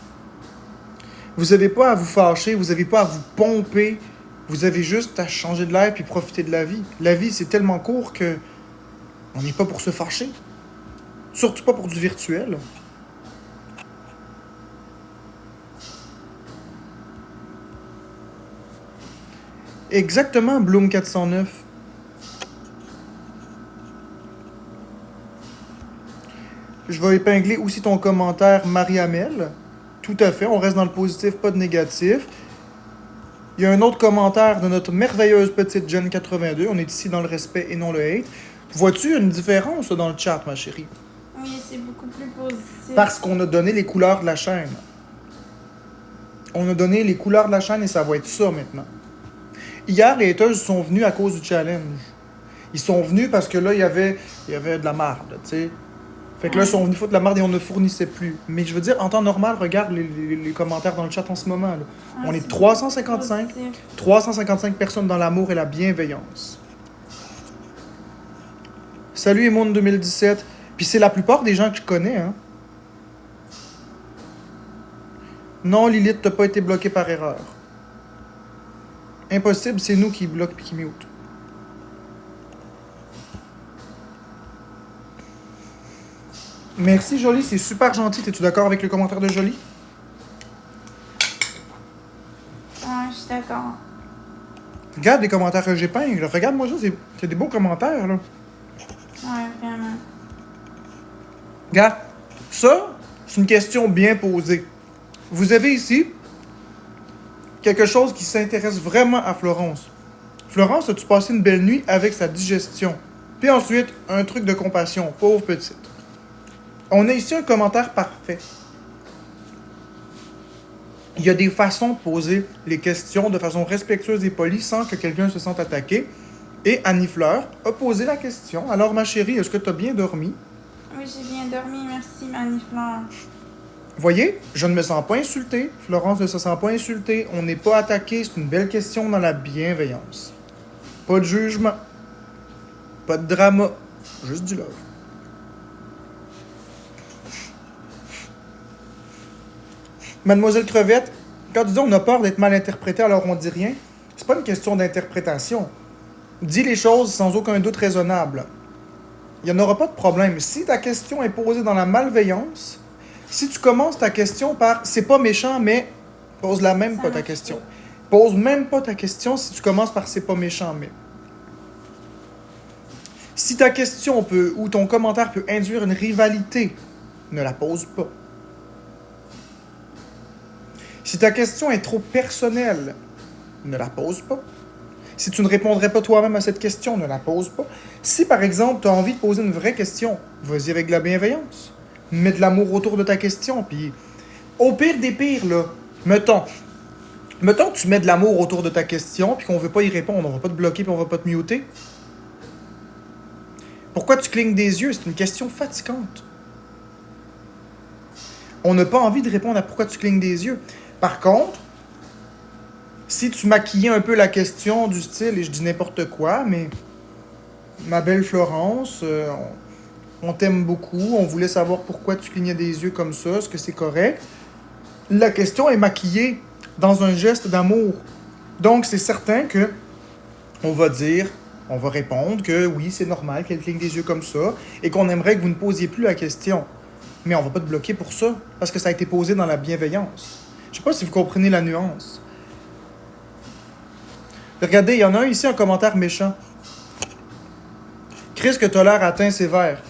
Vous n'avez pas à vous fâcher, vous n'avez pas à vous pomper, vous avez juste à changer de l'air puis profiter de la vie. La vie, c'est tellement court que on n'est pas pour se fâcher. Surtout pas pour du virtuel. Exactement, Bloom 409. Je vais épingler aussi ton commentaire, Marie-Amel. Tout à fait, on reste dans le positif, pas de négatif. Il y a un autre commentaire de notre merveilleuse petite Jen 82. On est ici dans le respect et non le hate. Vois-tu une différence dans le chat, ma chérie? Oui, c'est beaucoup plus positif. Parce qu'on a donné les couleurs de la chaîne. On a donné les couleurs de la chaîne et ça va être ça maintenant. Hier, les haters sont venus à cause du challenge. Ils sont venus parce que là, il y avait de la merde, tu sais. Fait que là, ils sont venus foutre de la merde et on ne fournissait plus. Mais je veux dire, en temps normal, regarde les commentaires dans le chat en ce moment. Là. On est 355 personnes dans l'amour et la bienveillance. Salut Emoun 2017. Puis c'est la plupart des gens que je connais, hein. Non, Lilith, t'as pas été bloqué par erreur. Impossible, c'est nous qui bloquent et qui mute. Merci Jolie, c'est super gentil. T'es-tu d'accord avec le commentaire de Jolie? Ouais, je suis d'accord. Regarde les commentaires que j'épingle. Regarde-moi ça, c'est des beaux commentaires, là. Ouais, vraiment. Regarde, ça, c'est une question bien posée. Vous avez ici quelque chose qui s'intéresse vraiment à Florence. Florence, as-tu passé une belle nuit avec sa digestion? Puis ensuite, un truc de compassion, pauvre petite. On a ici un commentaire parfait. Il y a des façons de poser les questions de façon respectueuse et polie sans que quelqu'un se sente attaqué. Et Annie Fleur a posé la question. Alors, ma chérie, est-ce que tu as bien dormi? Oui, j'ai bien dormi, merci, Manifleur. Voyez, je ne me sens pas insulté. Florence ne se sent pas insultée. On n'est pas attaqué. C'est une belle question dans la bienveillance. Pas de jugement. Pas de drama. Juste du love. Mademoiselle Crevette, quand tu dis on a peur d'être mal interprété alors on dit rien, c'est pas une question d'interprétation. Dis les choses sans aucun doute raisonnable. Il n'y en aura pas de problème. Si ta question est posée dans la malveillance, si tu commences ta question par c'est pas méchant, mais pose-la même pas ta question. Pose même pas ta question si tu commences par c'est pas méchant, mais. Si ta question peut ou ton commentaire peut induire une rivalité, ne la pose pas. Si ta question est trop personnelle, ne la pose pas. Si tu ne répondrais pas toi-même à cette question, ne la pose pas. Si, par exemple, tu as envie de poser une vraie question, vas-y avec de la bienveillance. Mets de l'amour autour de ta question, puis au pire des pires, là, mettons que tu mets de l'amour autour de ta question, puis qu'on veut pas y répondre, on va pas te bloquer, puis on va pas te muter. Pourquoi tu clignes des yeux? C'est une question fatigante. On n'a pas envie de répondre à pourquoi tu clignes des yeux. Par contre, si tu maquillais un peu la question du style, et je dis n'importe quoi, mais ma belle Florence, on t'aime beaucoup, on voulait savoir pourquoi tu clignais des yeux comme ça, est-ce que c'est correct? La question est maquillée dans un geste d'amour. Donc, c'est certain que on va répondre que oui, c'est normal qu'elle cligne des yeux comme ça, et qu'on aimerait que vous ne posiez plus la question. Mais on va pas te bloquer pour ça, parce que ça a été posé dans la bienveillance. Je sais pas si vous comprenez la nuance. Regardez, il y en a un ici, un commentaire méchant. Chris, que t'as l'air atteint sévère.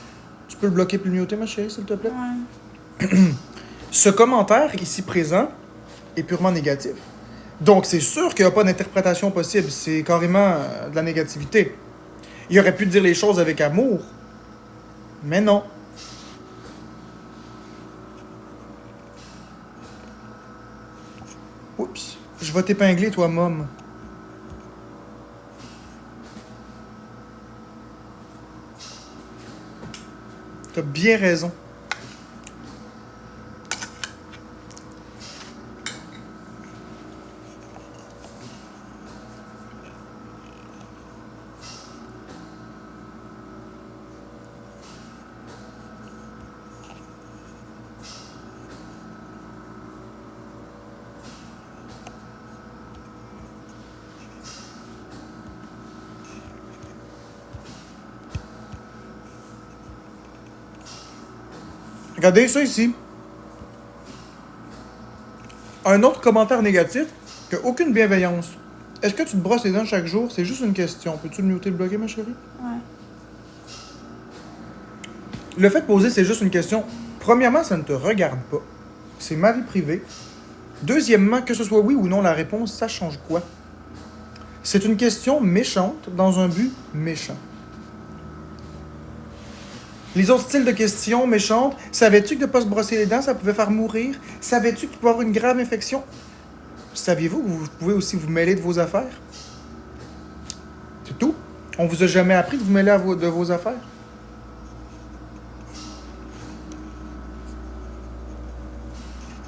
Tu peux le bloquer plus muter, ma chérie, s'il te plaît? Ouais. Ce commentaire ici présent est purement négatif. Donc, c'est sûr qu'il n'y a pas d'interprétation possible. C'est carrément de la négativité. Il aurait pu dire les choses avec amour. Mais non. Oups. Je vais t'épingler, toi, môme. T'as bien raison. Regardez ça ici. Un autre commentaire négatif, que aucune bienveillance. Est-ce que tu te brosses les dents chaque jour? C'est juste une question. Peux-tu le muter, le bloquer, ma chérie? Ouais. Le fait de poser, c'est juste une question. Premièrement, ça ne te regarde pas. C'est ma vie privée. Deuxièmement, que ce soit oui ou non la réponse, ça change quoi? C'est une question méchante dans un but méchant. Les autres styles de questions méchantes, savais-tu que de ne pas se brosser les dents, ça pouvait faire mourir? Savais-tu que tu pouvais avoir une grave infection? Saviez-vous que vous pouvez aussi vous mêler de vos affaires? C'est tout. On vous a jamais appris de vous mêler de vos affaires?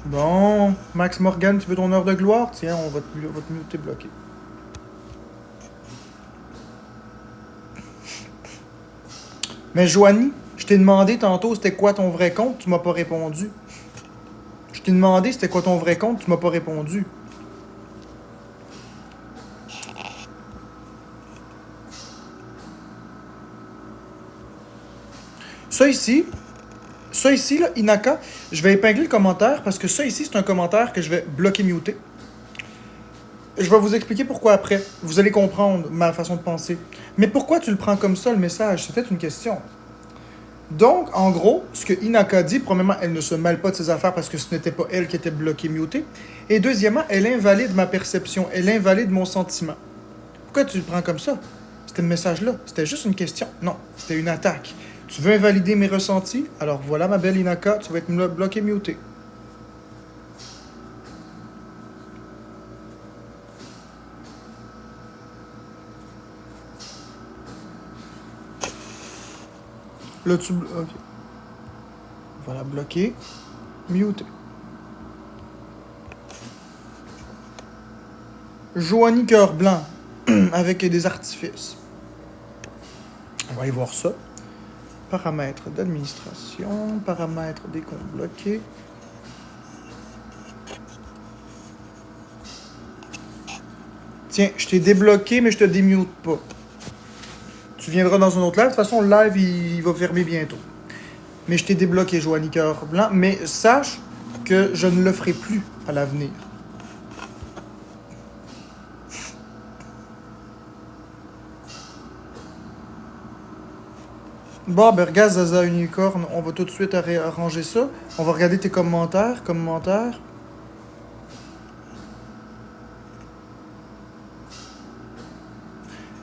Bon, Max Morgan, tu veux ton heure de gloire? Tiens, on va te muter bloqué. Mais Joanie, je t'ai demandé tantôt c'était quoi ton vrai compte, tu m'as pas répondu. Je t'ai demandé c'était quoi ton vrai compte, tu m'as pas répondu. Ça ici, là, Inaka, je vais épingler le commentaire parce que ça ici, c'est un commentaire que je vais bloquer muter. Je vais vous expliquer pourquoi après. Vous allez comprendre ma façon de penser. Mais pourquoi tu le prends comme ça, le message? C'était une question. Donc, en gros, ce que Inaka dit, premièrement, elle ne se mêle pas de ses affaires parce que ce n'était pas elle qui était bloquée, mutée. Et deuxièmement, elle invalide ma perception, elle invalide mon sentiment. Pourquoi tu le prends comme ça? C'était le message-là. C'était juste une question. Non, c'était une attaque. Tu veux invalider mes ressentis? Alors voilà, ma belle Inaka, tu vas être bloquée, mutée. Là, tu... Ok. Voilà, bloqué. Muté. Joanie Cœur Blanc. Avec des artifices. On va aller voir ça. Paramètres d'administration. Paramètres des comptes bloqués. Tiens, je t'ai débloqué, mais je te démute pas. Tu viendras dans un autre live. De toute façon, le live, il va fermer bientôt. Mais je t'ai débloqué, Joanie Cœur Blanc. Mais sache que je ne le ferai plus à l'avenir. Bon, ben regarde, Zaza Unicorn, on va tout de suite arranger ça. On va regarder tes commentaires.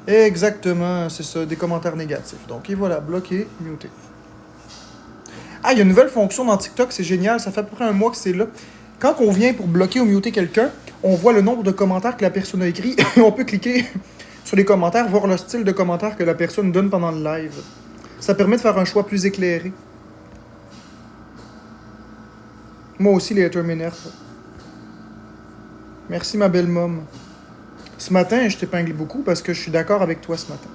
Exactement, c'est ça, des commentaires négatifs. Donc, et voilà, bloqué, muté. Ah, il y a une nouvelle fonction dans TikTok, c'est génial, ça fait à peu près un mois que c'est là. Quand on vient pour bloquer ou muter quelqu'un, on voit le nombre de commentaires que la personne a écrit et on peut cliquer sur les commentaires, voir le style de commentaires que la personne donne pendant le live. Ça permet de faire un choix plus éclairé. Moi aussi, les haters m'énervent. Merci, ma belle môme. Ce matin, je t'épingle beaucoup parce que je suis d'accord avec toi ce matin.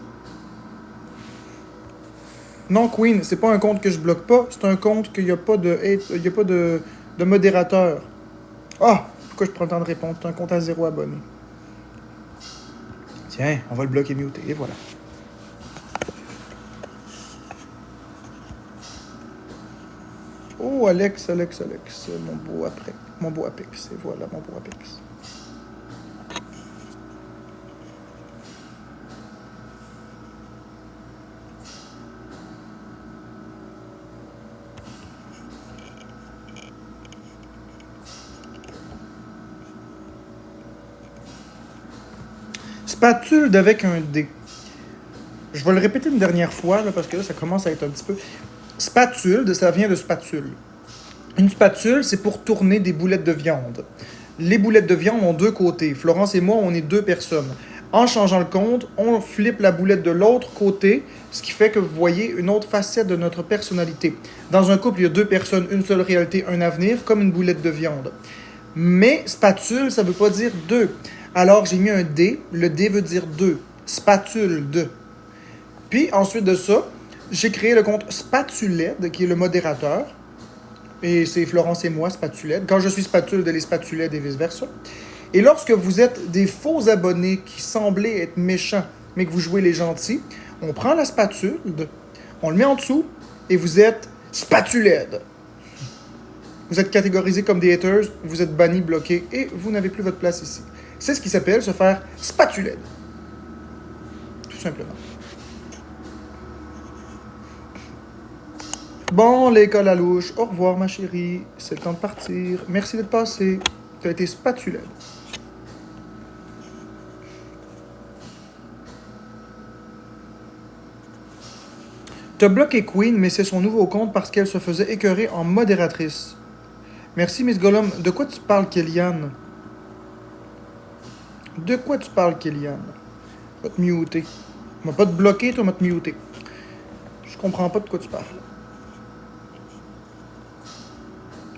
Non, Queen, c'est pas un compte que je bloque pas, c'est un compte qu'il n'y a pas de modérateur. Ah, pourquoi je prends le temps de répondre? C'est un compte à 0 abonnés. Tiens, on va le bloquer muté, et voilà. Oh, Alex, mon beau Apex, et voilà mon beau Apex. Spatule avec un D. Je vais le répéter une dernière fois, là, parce que là, ça commence à être un petit peu... Spatule, ça vient de spatule. Une spatule, c'est pour tourner des boulettes de viande. Les boulettes de viande ont deux côtés. Florence et moi, on est deux personnes. En changeant le compte, on flippe la boulette de l'autre côté, ce qui fait que vous voyez une autre facette de notre personnalité. Dans un couple, il y a deux personnes, une seule réalité, un avenir, comme une boulette de viande. Mais spatule, ça ne veut pas dire deux. Alors, j'ai mis un D. Le D veut dire deux. Spatule de. Puis, ensuite de ça, j'ai créé le compte Spatuled, qui est le modérateur. Et c'est Florence et moi, Spatuled. Quand je suis Spatule, elle est Spatuled et vice-versa. Et lorsque vous êtes des faux abonnés qui semblaient être méchants, mais que vous jouez les gentils, on prend la spatule, on le met en dessous, et vous êtes Spatuled. Vous êtes catégorisés comme des haters, vous êtes bannis, bloqués, et vous n'avez plus votre place ici. C'est ce qui s'appelle se faire Spatuled. Tout simplement. Bon, l'école à louche. Au revoir, ma chérie. C'est le temps de partir. Merci d'être passé. Tu as été Spatuled. T'as bloqué Queen, mais c'est son nouveau compte parce qu'elle se faisait écœurer en modératrice. Merci, Miss Gollum. De quoi tu parles, Kellyanne? De quoi tu parles, Kellyanne? Va te muter. On m'a pas te bloquer, toi, on va te muter. Je comprends pas de quoi tu parles.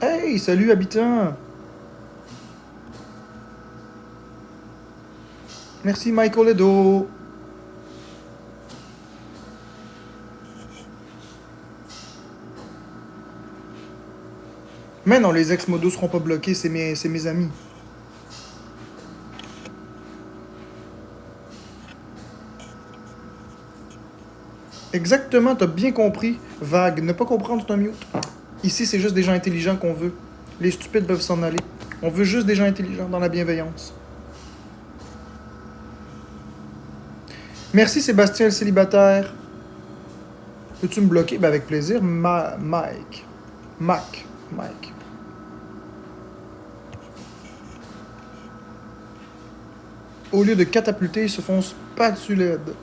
Hey, salut, habitant! Merci, Michael Edo. Mais non, les ex-modos seront pas bloqués, c'est mes amis. Exactement, t'as bien compris. Vague, ne pas comprendre, c'est un mute. Ici, c'est juste des gens intelligents qu'on veut. Les stupides peuvent s'en aller. On veut juste des gens intelligents dans la bienveillance. Merci, Sébastien le célibataire. Peux-tu me bloquer? Ben, avec plaisir. Mike. Au lieu de catapulter, ils se font spatuled.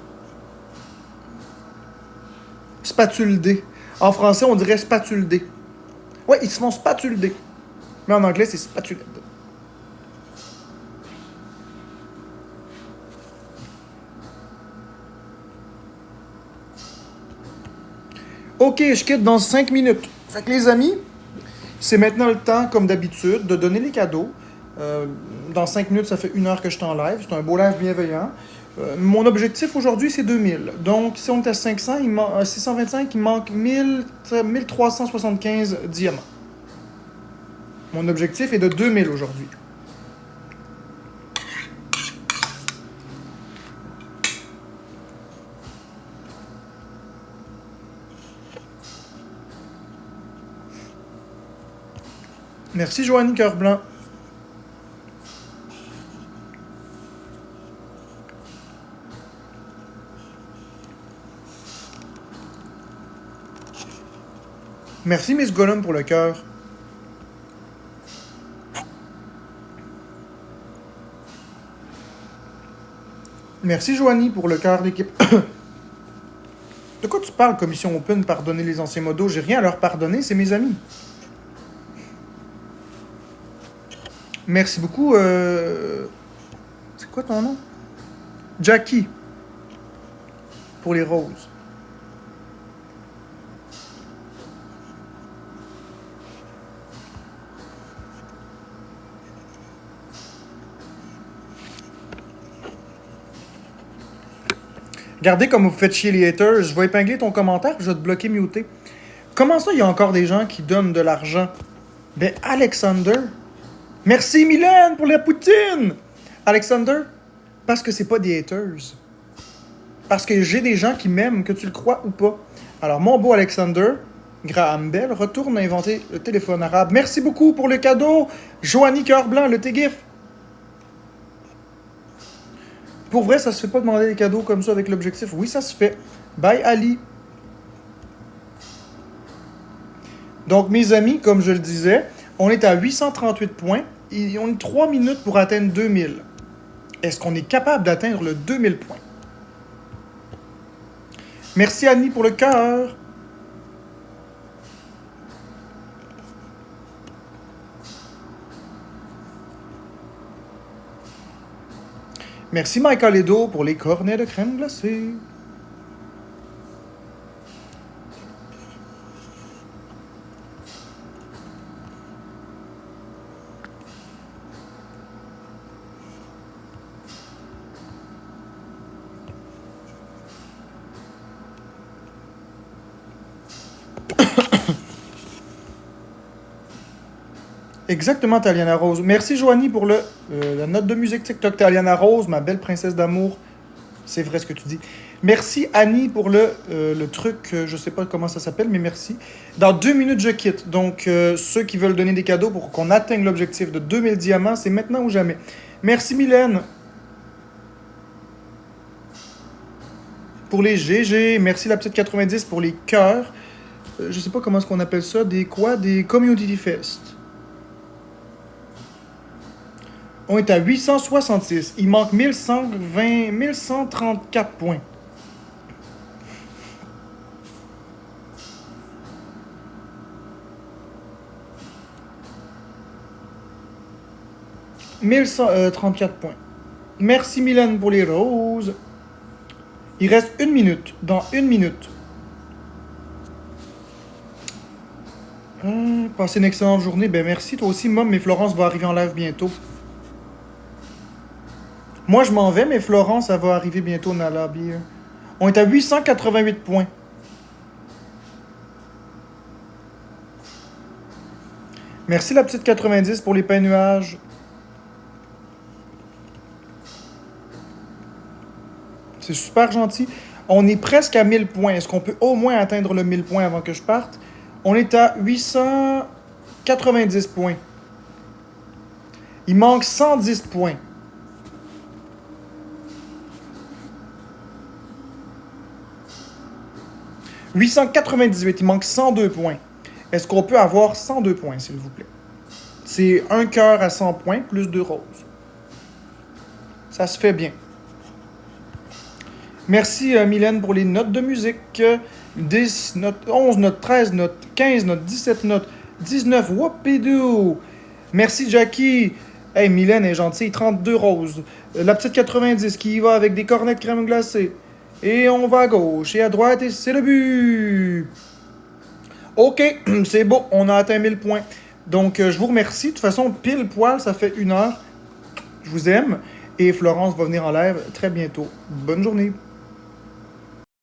Spatulder. En français, on dirait spatulder. Ouais, ils se font spatulder. Mais en anglais, c'est spatuled. Ok, je quitte dans 5 minutes. Fait que les amis, c'est maintenant le temps, comme d'habitude, de donner les cadeaux. Dans 5 minutes, ça fait 1 heure que je suis en live. C'est un beau live bienveillant. Mon objectif aujourd'hui, c'est 2000. Donc, si on est à 500, 625, il manque 1375 diamants. Mon objectif est de 2000 aujourd'hui. Merci, Joanne Cœur Blanc. Merci, Miss Gollum, pour le cœur. Merci, Joanie, pour le cœur d'équipe. De quoi tu parles, Commission Open, pardonner les anciens modos? J'ai rien à leur pardonner, c'est mes amis. Merci beaucoup. C'est quoi ton nom? Jackie. Pour les roses. Regardez comme vous faites chier les haters. Je vais épingler ton commentaire puis je vais te bloquer, muter. Comment ça, il y a encore des gens qui donnent de l'argent? Ben, Alexander. Merci, Mylène, pour la poutine! Alexander, parce que c'est pas des haters. Parce que j'ai des gens qui m'aiment, que tu le crois ou pas. Alors, mon beau Alexander, Graham Bell, retourne inventer le téléphone arabe. Merci beaucoup pour le cadeau. Joanie Cœur Blanc, le Tegif. Pour vrai, ça se fait pas demander des cadeaux comme ça avec l'objectif. Oui, ça se fait. Bye, Ali. Donc, mes amis, comme je le disais, on est à 838 points. Et on a 3 minutes pour atteindre 2000. Est-ce qu'on est capable d'atteindre le 2000 points? Merci, Annie, pour le cœur. Merci Michael Edo pour les cornets de crème glacée. Exactement, Taliana Rose. Merci, Joanie, pour la note de musique TikTok. Taliana Rose, ma belle princesse d'amour. C'est vrai ce que tu dis. Merci, Annie, pour le truc. Je sais pas comment ça s'appelle, mais merci. Dans 2 minutes, je quitte. Donc, ceux qui veulent donner des cadeaux pour qu'on atteigne l'objectif de 2000 diamants, c'est maintenant ou jamais. Merci, Mylène. Pour les GG. Merci, la petite 90 pour les cœurs. Je sais pas comment est-ce qu'on appelle ça. Des quoi? Des Community Fest. On est à 866. Il manque 1134 points. « 1134 points. Merci Mylène pour les roses. Il reste 1 minute. Dans 1 minute. Passez une excellente journée. Ben merci toi aussi, Mom. Mais Florence va arriver en live bientôt. Moi, je m'en vais, mais Florence, elle va arriver bientôt dans la lobby. On est à 888 points. Merci la petite 90 pour les pains nuages. C'est super gentil. On est presque à 1000 points. Est-ce qu'on peut au moins atteindre le 1000 points avant que je parte? On est à 890 points. Il manque 110 points. « 898, il manque 102 points. Est-ce qu'on peut avoir 102 points, s'il vous plaît? C'est un cœur à 100 points, plus 2 roses. Ça se fait bien. Merci, Mylène, pour les notes de musique. 10 notes, 11 notes, 13 notes, 15 notes, 17 notes, 19, whoopidoo. Merci, Jackie. Hey, Mylène est gentille, 32 roses. La petite 90 qui y va avec des cornets de crème glacée. Et on va à gauche et à droite et c'est le but. Ok, c'est beau, on a atteint 1000 points. Donc, je vous remercie. De toute façon, pile poil, ça fait 1 heure. Je vous aime. Et Florence va venir en live très bientôt. Bonne journée.